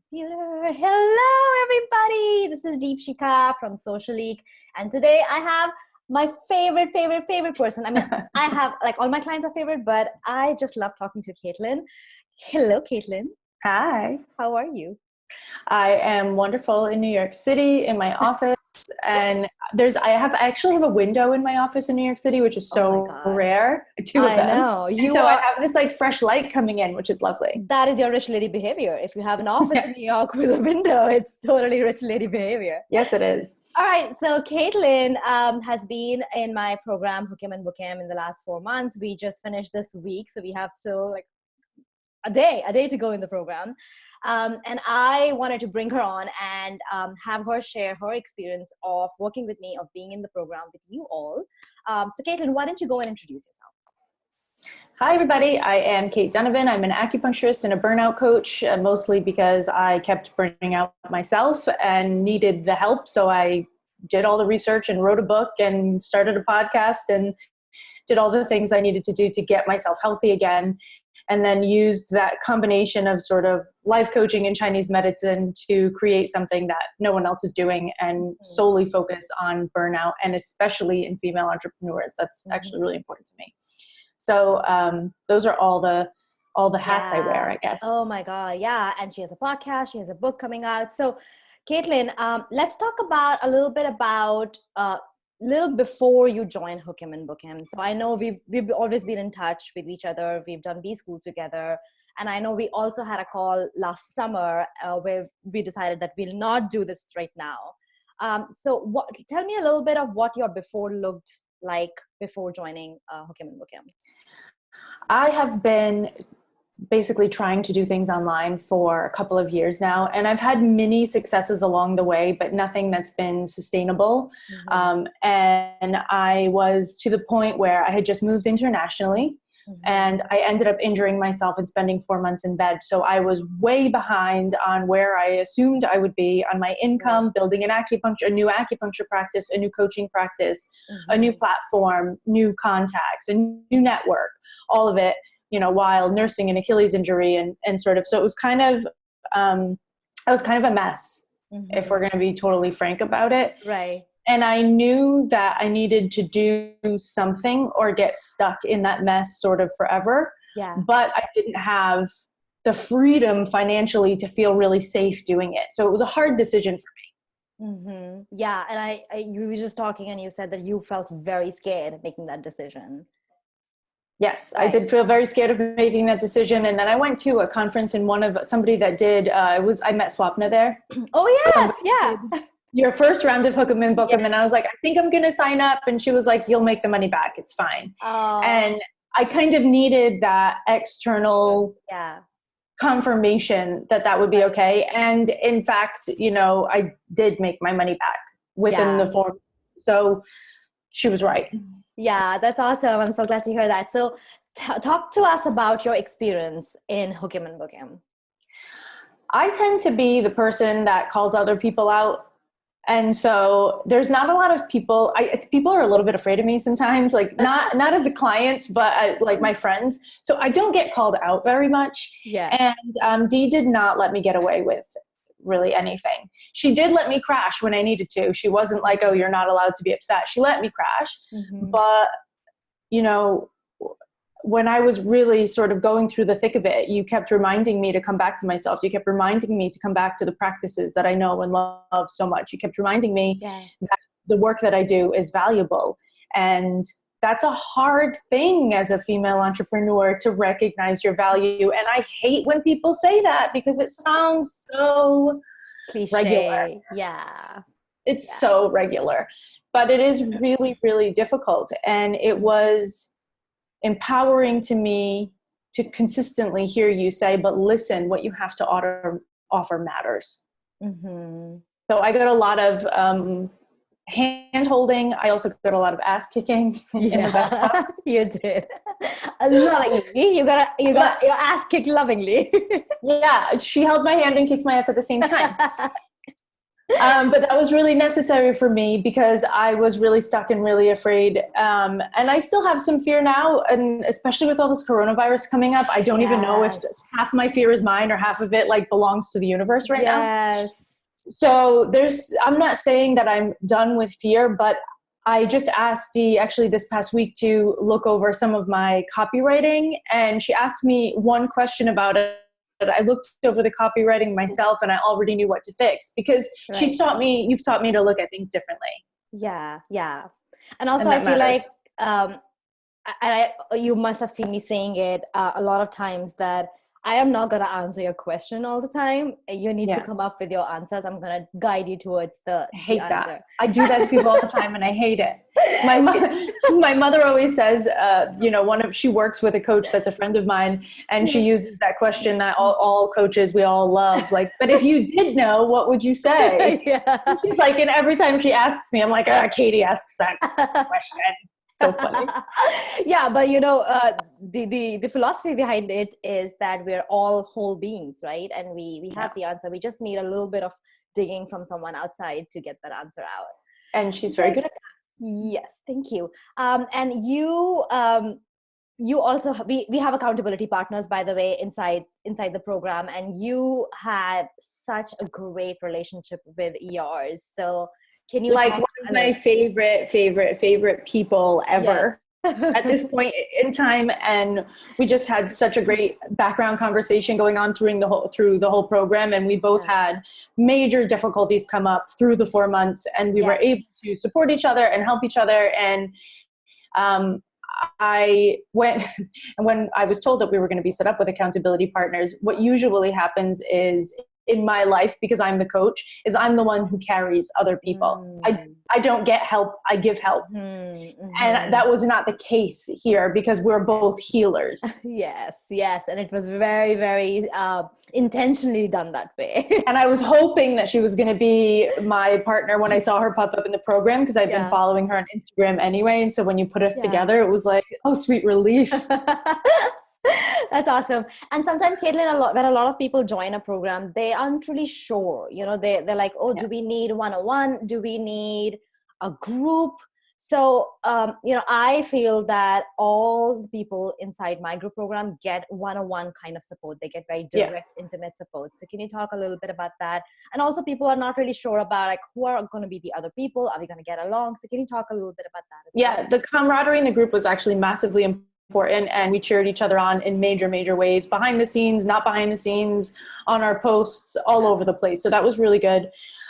Computer. Hello, everybody. This is Deepshika from Social League, and today I have my favorite person. I mean, I have like all my clients are favorite, but I just love talking to Caitlin. Hello, Caitlin. Hi. How are you? I am wonderful in New York City in my office, and I actually have a window in my office in New York City, which is Oh my so God. rare. Two of I them. know. And so I have this like fresh light coming in, which is lovely. That is your rich lady behavior. If you have an office Yeah. in New York with a window, it's totally rich lady behavior. Yes, it is. All right, so Caitlin has been in my program, Hook 'em and Book 'em, in the last 4 months. We just finished this week, so we have still like a day to go in the program. And I wanted to bring her on and have her share her experience of working with me, of being in the program with you all. So Caitlin, why don't you go and introduce yourself? Hi, everybody. I am Kate Donovan. I'm an acupuncturist and a burnout coach, mostly because I kept burning out myself and needed the help. So I did all the research and wrote a book and started a podcast and did all the things I needed to do to get myself healthy again. And then used that combination of sort of life coaching and Chinese medicine to create something that no one else is doing and solely focus on burnout, and especially in female entrepreneurs. That's actually really important to me. So those are all the hats I wear, I guess. Oh my God. Yeah. And she has a podcast. She has a book coming out. So Caitlin, let's talk about a little bit about little before you joined Hook 'em and Book 'em. So I know we've always been in touch with each other. We've done B School together. And I know we also had a call last summer where we decided that we'll not do this right now. So tell me a little bit of what your before looked like before joining Hook 'em and Book 'em. I have been basically trying to do things online for a couple of years now, and I've had many successes along the way, but nothing that's been sustainable. And I was to the point where I had just moved internationally, and I ended up injuring myself and spending 4 months in bed. So I was way behind on where I assumed I would be on my income, building a new acupuncture practice, a new coaching practice, a new platform, new contacts, a new network, all of it, while nursing an Achilles injury and sort of, so it was kind of, I was kind of a mess, if we're going to be totally frank about it. Right. And I knew that I needed to do something or get stuck in that mess sort of forever. Yeah. But I didn't have the freedom financially to feel really safe doing it. So it was a hard decision for me. Yeah. And you were just talking and you said that you felt very scared of making that decision. Yes, right. I did feel very scared of making that decision. And then I went to a conference and somebody that did, I met Swapna there. Oh yes. Yeah. Your first round of Hook 'em and Book 'em. And I was like, I think I'm going to sign up. And she was like, you'll make the money back. It's fine. And I kind of needed that external confirmation that would be okay. And in fact, I did make my money back within the 4 months. So she was right. Yeah, that's awesome. I'm so glad to hear that. So talk to us about your experience in Hook 'em and Book 'em. I tend to be the person that calls other people out. And so there's not a lot of people, people are a little bit afraid of me sometimes, like not as a client, but like my friends. So I don't get called out very much. Yeah. And Dee did not let me get away with really anything. She did let me crash when I needed to. She wasn't like, oh, you're not allowed to be upset. She let me crash. But, when I was really sort of going through the thick of it, you kept reminding me to come back to myself. You kept reminding me to come back to the practices that I know and love so much. You kept reminding me that the work that I do is valuable. And that's a hard thing as a female entrepreneur, to recognize your value. And I hate when people say that because it sounds so cliche. Regular. Yeah. It's so regular, but it is really, really difficult. And it was empowering to me to consistently hear you say, but listen, what you have to offer matters. So I got a lot of hand holding. I also got a lot of ass kicking in the best possible. You did. Lovingly. You got your ass kicked lovingly. Yeah. She held my hand and kicked my ass at the same time. But that was really necessary for me because I was really stuck and really afraid. And I still have some fear now, and especially with all this coronavirus coming up, I don't even know if half my fear is mine or half of it like belongs to the universe right now. So I'm not saying that I'm done with fear, but I just asked Dee actually this past week to look over some of my copywriting, and she asked me one question about it. But I looked over the copywriting myself and I already knew what to fix because you've taught me to look at things differently. Yeah. Yeah. And also I feel like, you must have seen me saying it a lot of times that I am not going to answer your question all the time. You need to come up with your answers. I'm going to guide you towards the answer. That. I do that to people all the time and I hate it. My mother always says, she works with a coach that's a friend of mine, and she uses that question that all coaches, we all love. Like, but if you did know, what would you say? She's like, and every time she asks me, I'm like, Katie asks that question. So funny. Yeah, but the philosophy behind it is that we're all whole beings, right? And we have the answer. We just need a little bit of digging from someone outside to get that answer out. And she's very good at that. Yes, thank you. And you also we have accountability partners, by the way, inside the program, and you had such a great relationship with yours. So can you one of my favorite people ever at this point in time, and we just had such a great background conversation going on through the whole program, and we both had major difficulties come up through the 4 months, and we were able to support each other and help each other. And I went, and when I was told that we were going to be set up with accountability partners, what usually happens is, in my life, because I'm the coach, is I'm the one who carries other people. I don't get help, I give help. And that was not the case here because we're both healers. Yes. And it was very, very intentionally done that way. And I was hoping that she was going to be my partner when I saw her pop up in the program, because I've been following her on Instagram anyway. And so when you put us together, it was like, oh, sweet relief. That's awesome. And sometimes, Caitlin, a lot of people join a program, they aren't really sure. They're like, oh, do we need 101? Do we need a group? So, I feel that all the people inside my group program get 101 kind of support. They get very direct, intimate support. So can you talk a little bit about that? And also, people are not really sure about like who are going to be the other people. Are we going to get along? So can you talk a little bit about that as well? The camaraderie in the group was actually massively important, and we cheered each other on in major ways, behind the scenes, not behind the scenes, on our posts, all over the place. So that was really good.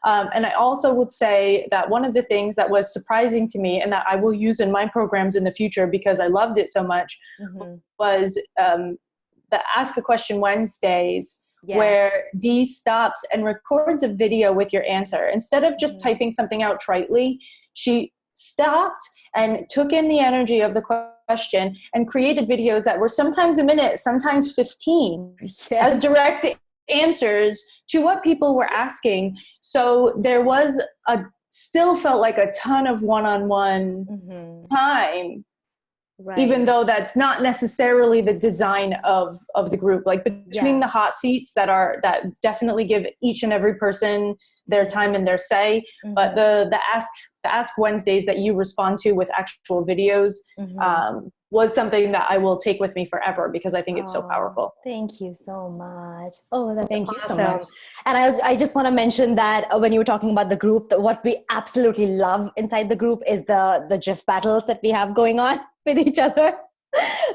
And I also would say that one of the things that was surprising to me, and that I will use in my programs in the future because I loved it so much, was the Ask a Question Wednesdays, where Dee stops and records a video with your answer. Instead of just typing something out tritely, she stopped and took in the energy of the question and created videos that were sometimes a minute, sometimes 15, as direct answers to what people were asking. So there was still felt like a ton of one-on-one time, even though that's not necessarily the design of the group. Like between the hot seats that definitely give each and every person their time and their say, but the Ask Wednesdays that you respond to with actual videos was something that I will take with me forever because I think it's so powerful. Thank you so much. Oh, that's Thank awesome. you so much. And I just want to mention that when you were talking about the group, what we absolutely love inside the group is the GIF battles that we have going on with each other.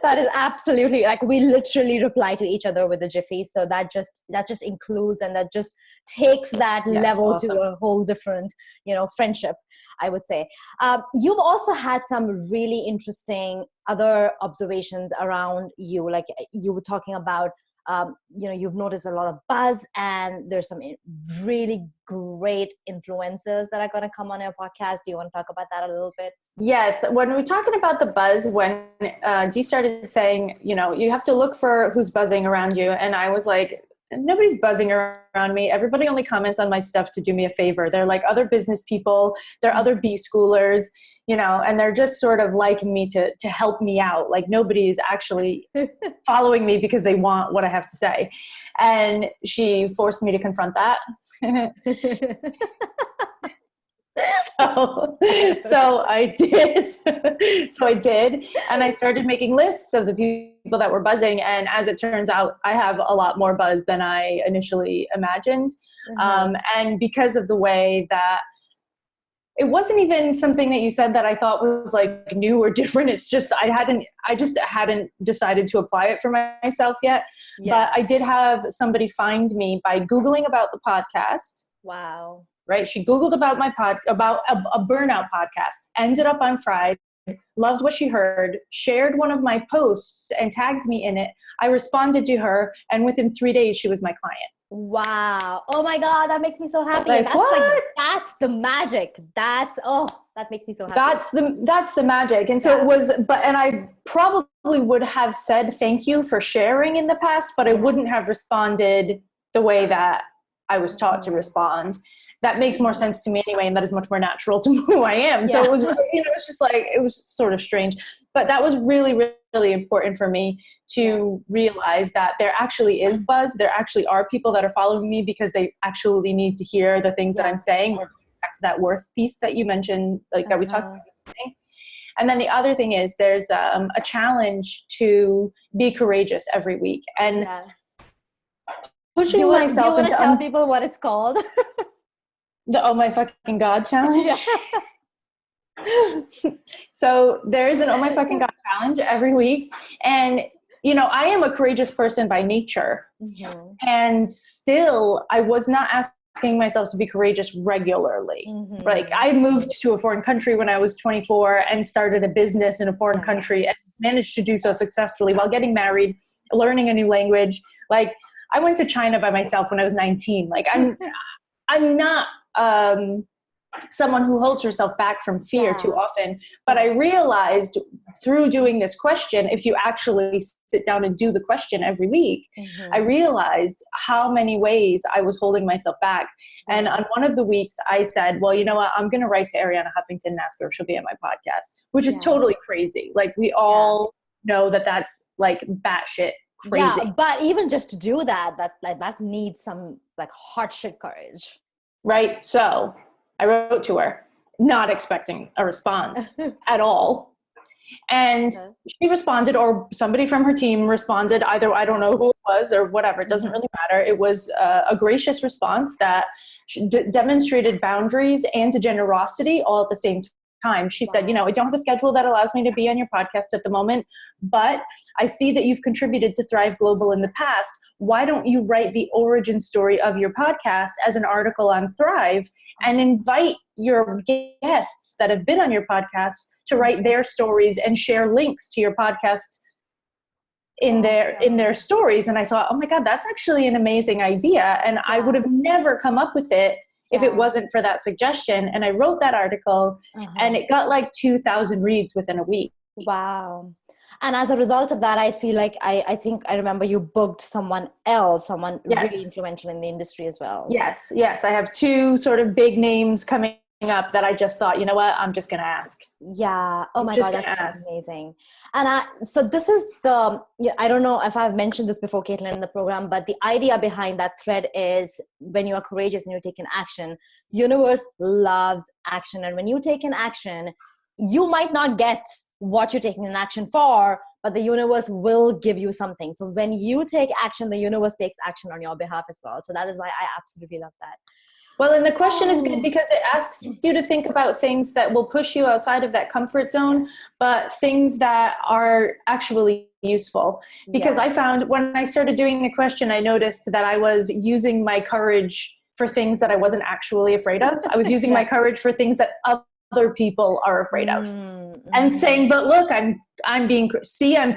That is absolutely, like, we literally reply to each other with the Jiffy. So that just includes, and that just takes that level to a whole different, friendship, I would say. You've also had some really interesting other observations around you. Like you were talking about, you've noticed a lot of buzz, and there's some really great influencers that are going to come on your podcast. Do you want to talk about that a little bit? Yes. When we're talking about the buzz, when Dee started saying, you have to look for who's buzzing around you. And I was like, nobody's buzzing around me. Everybody only comments on my stuff to do me a favor. They're like other business people, they're other B schoolers, and they're just sort of liking me to help me out. Like nobody is actually following me because they want what I have to say. And she forced me to confront that. So I did. And I started making lists of the people that were buzzing. And as it turns out, I have a lot more buzz than I initially imagined. And because of the way that it wasn't even something that you said that I thought was like new or different. It's just, I just hadn't decided to apply it for myself yet. Yeah. But I did have somebody find me by Googling about the podcast. Wow. Right. She Googled about about a burnout podcast, ended up on Friday, loved what she heard, shared one of my posts and tagged me in it. I responded to her, and within 3 days she was my client. Wow. Oh my God. That makes me so happy. Like, that's the magic. That makes me so happy. That's the magic. And so it was, and I probably would have said thank you for sharing in the past, but I wouldn't have responded the way that I was taught to respond. That makes more sense to me anyway, and that is much more natural to who I am. So it was, it's just like, it was sort of strange, but that was really, really important for me to realize that there actually is buzz. There actually are people that are following me because they actually need to hear the things that I'm saying. We're back to that worth piece that you mentioned, like that we talked about today. And then the other thing is there's a challenge to be courageous every week, and pushing myself. Do you want to tell people what it's called? The Oh My Fucking God challenge. So there is an Oh My Fucking God challenge every week. And, I am a courageous person by nature. Mm-hmm. And still, I was not asking myself to be courageous regularly. Mm-hmm. Like I moved to a foreign country when I was 24 and started a business in a foreign country and managed to do so successfully while getting married, learning a new language. Like I went to China by myself when I was 19. Like I'm not someone who holds herself back from fear too often. But I realized through doing this question, if you actually sit down and do the question every week, I realized how many ways I was holding myself back. And on one of the weeks I said, well, you know what, I'm going to write to Arianna Huffington and ask her if she'll be on my podcast, which is totally crazy. Like we all know that that's like batshit crazy. Yeah, but even just to do that needs some like hot shit courage. Right. So I wrote to her, not expecting a response at all. And she responded, or somebody from her team responded, either I don't know who it was or whatever. It doesn't really matter. It was a gracious response that demonstrated boundaries and generosity all at the same time. She said, I don't have a schedule that allows me to be on your podcast at the moment, but I see that you've contributed to Thrive Global in the past. Why don't you write the origin story of your podcast as an article on Thrive and invite your guests that have been on your podcast to write their stories and share links to your podcast in their stories? And I thought, oh my God, that's actually an amazing idea. And I would have never come up with it if it wasn't for that suggestion. And I wrote that article and it got like 2,000 reads within a week. Wow. And as a result of that, I feel like I think I remember you booked someone really influential in the industry as well. Yes. I have 2 sort of big names coming up that I just thought, you know what, I'm just going to ask. Yeah. Oh my God, that's so amazing. And so this is I don't know if I've mentioned this before, Caitlin, in the program, but the idea behind that thread is when you are courageous and you're taking action, universe loves action. And when you take an action, you might not get what you're taking an action for, but the universe will give you something. So when you take action, the universe takes action on your behalf as well. So that is why I absolutely love that. Well, and the question is good because it asks you to think about things that will push you outside of that comfort zone, but things that are actually useful. Because I found when I started doing the question, I noticed that I was using my courage for things that I wasn't actually afraid of. I was using my courage for things that other people are afraid of. And saying, but look, I'm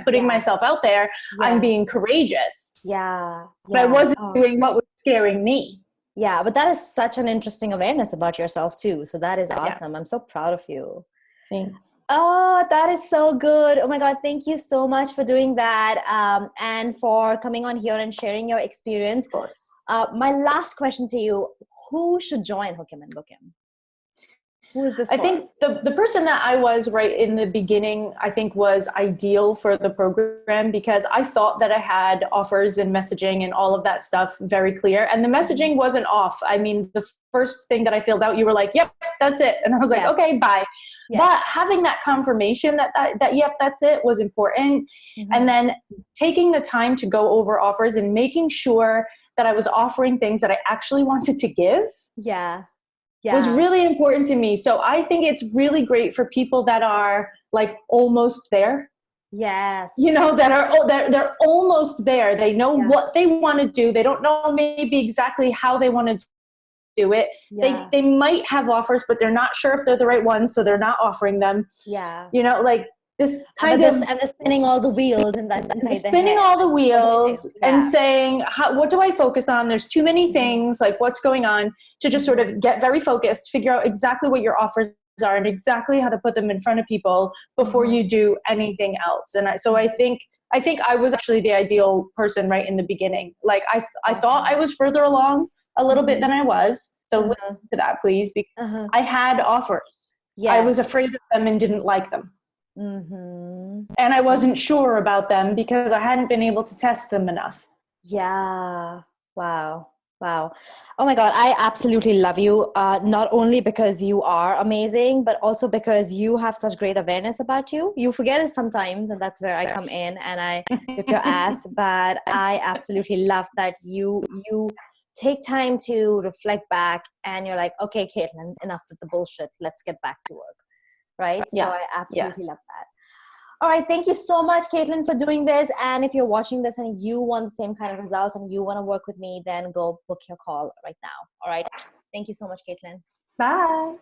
putting myself out there. I'm being courageous. But I wasn't doing what was scaring me. Yeah, but that is such an interesting awareness about yourself too. So that is awesome. I'm so proud of you. Thanks. Oh, that is so good. Oh my God. Thank you so much for doing that. And for coming on here and sharing your experience. Of course. My last question to you, who should join Hook 'em and Book 'em? Who is this I for? think the person that I was right in the beginning, I think was ideal for the program because I thought that I had offers and messaging and all of that stuff very clear. And the messaging wasn't off. I mean, the first thing that I filled out, you were like, yep, that's it. And I was like, Yes. okay, bye. Yes. But having that confirmation that yep, that's it was important. And then taking the time to go over offers and making sure that I was offering things that I actually wanted to give. Yeah. Was really important to me. So I think it's really great for people that are like almost there. Yes. You know, they're almost there. They know what they want to do. They don't know maybe exactly how they want to do it. Yeah. They might have offers, but they're not sure if they're the right ones, so they're not offering them. Yeah. You know, like this and they're spinning all the wheels and that's inside spinning the head. all the wheels and saying, what do I focus on? There's too many things, like what's going on, to just sort of get very focused, figure out exactly what your offers are and exactly how to put them in front of people before you do anything else. And so I think I was actually the ideal person right in the beginning. Like I thought I was further along a little bit than I was. So listen to that, please, because I had offers. I was afraid of them and didn't like them. And I wasn't sure about them because I hadn't been able to test them enough. Yeah. Wow. Oh my God. I absolutely love you. Not only because you are amazing, but also because you have such great awareness about you. You forget it sometimes, and that's where I come in and I whip your ass. But I absolutely love that you take time to reflect back and you're like, okay, Caitlin, enough with the bullshit. Let's get back to work. Right? Yeah. So I absolutely love that. All right. Thank you so much, Caitlin, for doing this. And if you're watching this and you want the same kind of results and you want to work with me, then go book your call right now. All right. Thank you so much, Caitlin. Bye.